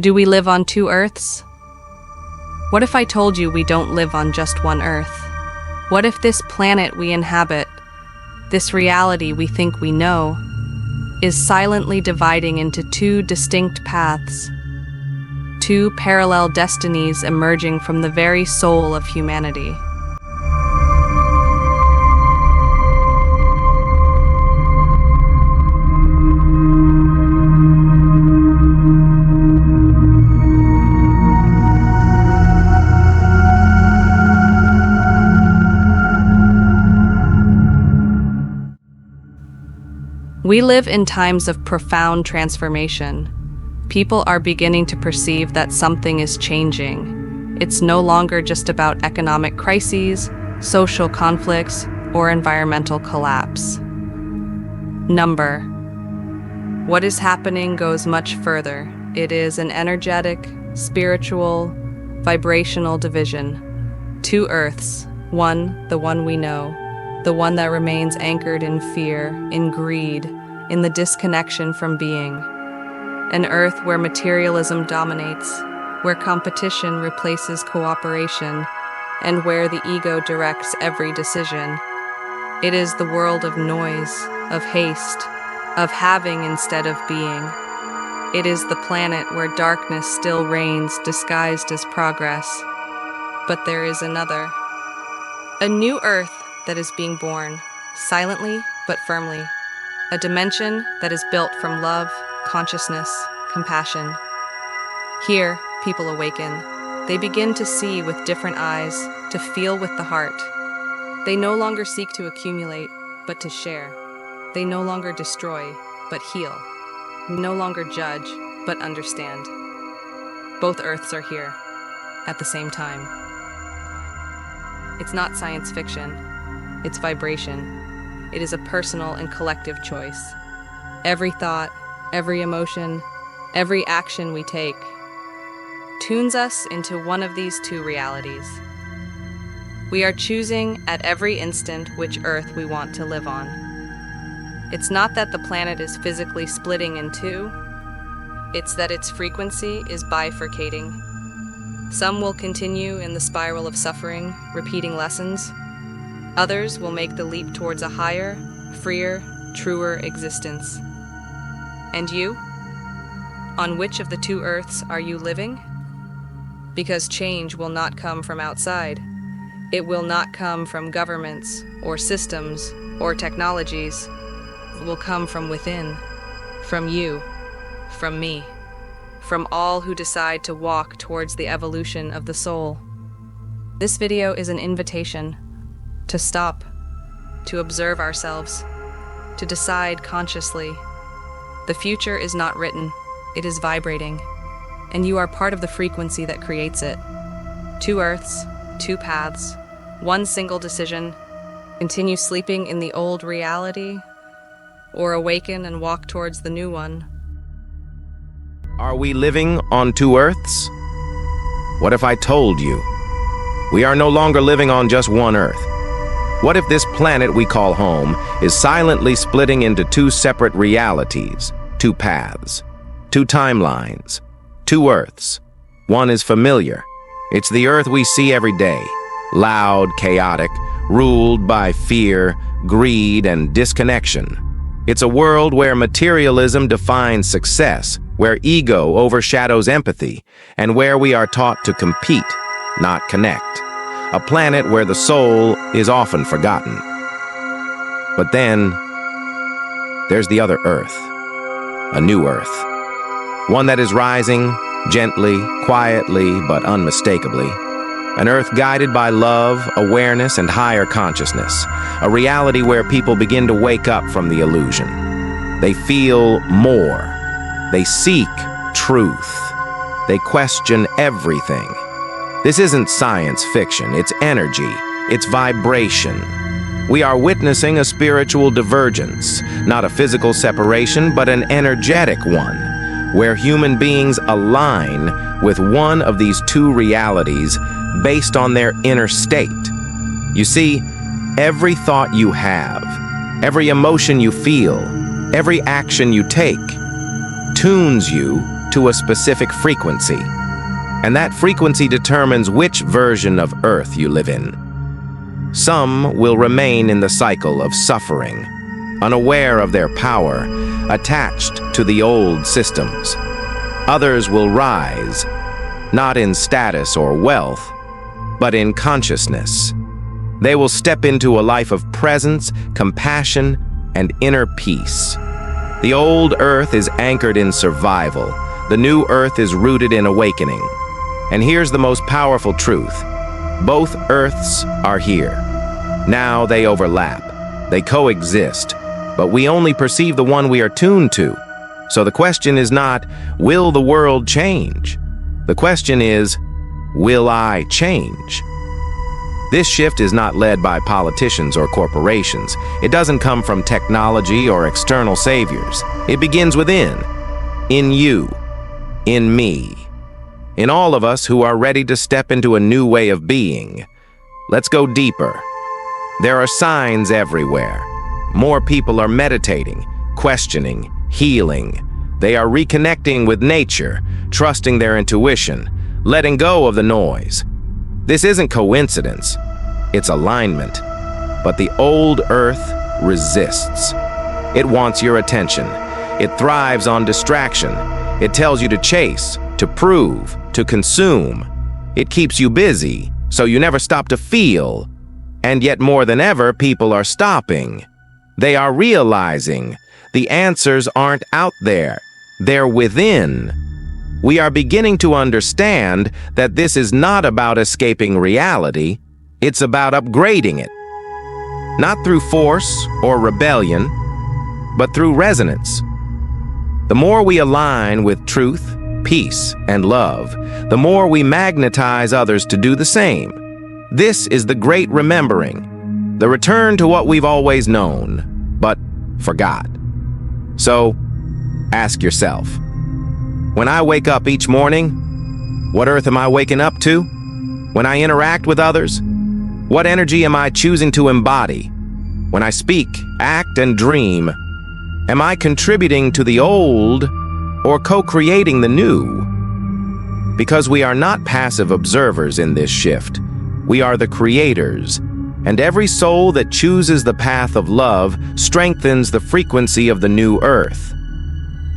Do we live on two Earths? What if I told you we don't live on just one Earth? What if this planet we inhabit, this reality we think we know, is silently dividing into two distinct paths, two parallel destinies emerging from the very soul of humanity? We live in times of profound transformation. People are beginning to perceive that something is changing. It's no longer just about economic crises, social conflicts, or environmental collapse. What is happening goes much further. It is an energetic, spiritual, vibrational division. Two Earths, one, the one we know, the one that remains anchored in fear, in greed, in the disconnection from being. An Earth where materialism dominates, where competition replaces cooperation, and where the ego directs every decision. It is the world of noise, of haste, of having instead of being. It is the planet where darkness still reigns, disguised as progress. But there is another. A new Earth that is being born, silently but firmly. A dimension that is built from love, consciousness, compassion. Here, people awaken. They begin to see with different eyes, to feel with the heart. They no longer seek to accumulate, but to share. They no longer destroy, but heal. No longer judge, but understand. Both Earths are here, at the same time. It's not science fiction. It's vibration. It is a personal and collective choice. Every thought, every emotion, every action we take tunes us into one of these two realities. We are choosing at every instant which Earth we want to live on. It's not that the planet is physically splitting in two, it's that its frequency is bifurcating. Some will continue in the spiral of suffering, repeating lessons. Others will make the leap towards a higher, freer, truer existence. And you? On which of the two Earths are you living? Because change will not come from outside. It will not come from governments, or systems, or technologies. It will come from within, from you, from me, from all who decide to walk towards the evolution of the soul. This video is an invitation to stop, to observe ourselves, to decide consciously. The future is not written, it is vibrating, and you are part of the frequency that creates it. Two Earths, two paths, one single decision. Continue sleeping in the old reality, or awaken and walk towards the new one. Are we living on two Earths? What if I told you we are no longer living on just one Earth? What if this planet we call home is silently splitting into two separate realities, two paths, two timelines, two Earths? One is familiar. It's the Earth we see every day, loud, chaotic, ruled by fear, greed, and disconnection. It's a world where materialism defines success, where ego overshadows empathy, and where we are taught to compete, not connect. A planet where the soul is often forgotten. But then, there's the other Earth, a new Earth. One that is rising, gently, quietly, but unmistakably. An Earth guided by love, awareness, and higher consciousness. A reality where people begin to wake up from the illusion. They feel more. They seek truth. They question everything. This isn't science fiction, it's energy, it's vibration. We are witnessing a spiritual divergence, not a physical separation, but an energetic one, where human beings align with one of these two realities based on their inner state. You see, every thought you have, every emotion you feel, every action you take, tunes you to a specific frequency. And that frequency determines which version of Earth you live in. Some will remain in the cycle of suffering, unaware of their power, attached to the old systems. Others will rise, not in status or wealth, but in consciousness. They will step into a life of presence, compassion, and inner peace. The old Earth is anchored in survival. The new Earth is rooted in awakening. And here's the most powerful truth. Both Earths are here. Now they overlap. They coexist. But we only perceive the one we are tuned to. So the question is not, will the world change? The question is, will I change? This shift is not led by politicians or corporations. It doesn't come from technology or external saviors. It begins within, in you, in me, in all of us who are ready to step into a new way of being. Let's go deeper. There are signs everywhere. More people are meditating, questioning, healing. They are reconnecting with nature, trusting their intuition, letting go of the noise. This isn't coincidence, it's alignment. But the old Earth resists. It wants your attention. It thrives on distraction. It tells you to chase, to prove, to consume. It keeps you busy, so you never stop to feel. And yet more than ever, people are stopping. They are realizing the answers aren't out there. They're within. We are beginning to understand that this is not about escaping reality. It's about upgrading it. Not through force or rebellion, but through resonance. The more we align with truth, peace, and love, the more we magnetize others to do the same. This is the great remembering, the return to what we've always known, but forgot. So, ask yourself, when I wake up each morning, what Earth am I waking up to? When I interact with others, what energy am I choosing to embody? When I speak, act, and dream, am I contributing to the old or co-creating the new? Because we are not passive observers in this shift. We are the creators, and every soul that chooses the path of love strengthens the frequency of the new Earth.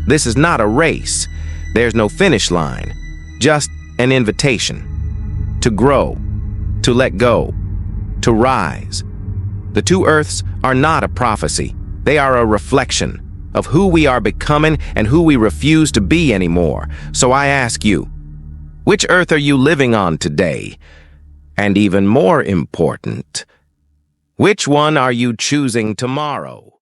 This is not a race. There's no finish line, just an invitation to grow, to let go, to rise. The two Earths are not a prophecy. They are a reflection of who we are becoming and who we refuse to be anymore. So I ask you, which Earth are you living on today? And even more important, which one are you choosing tomorrow?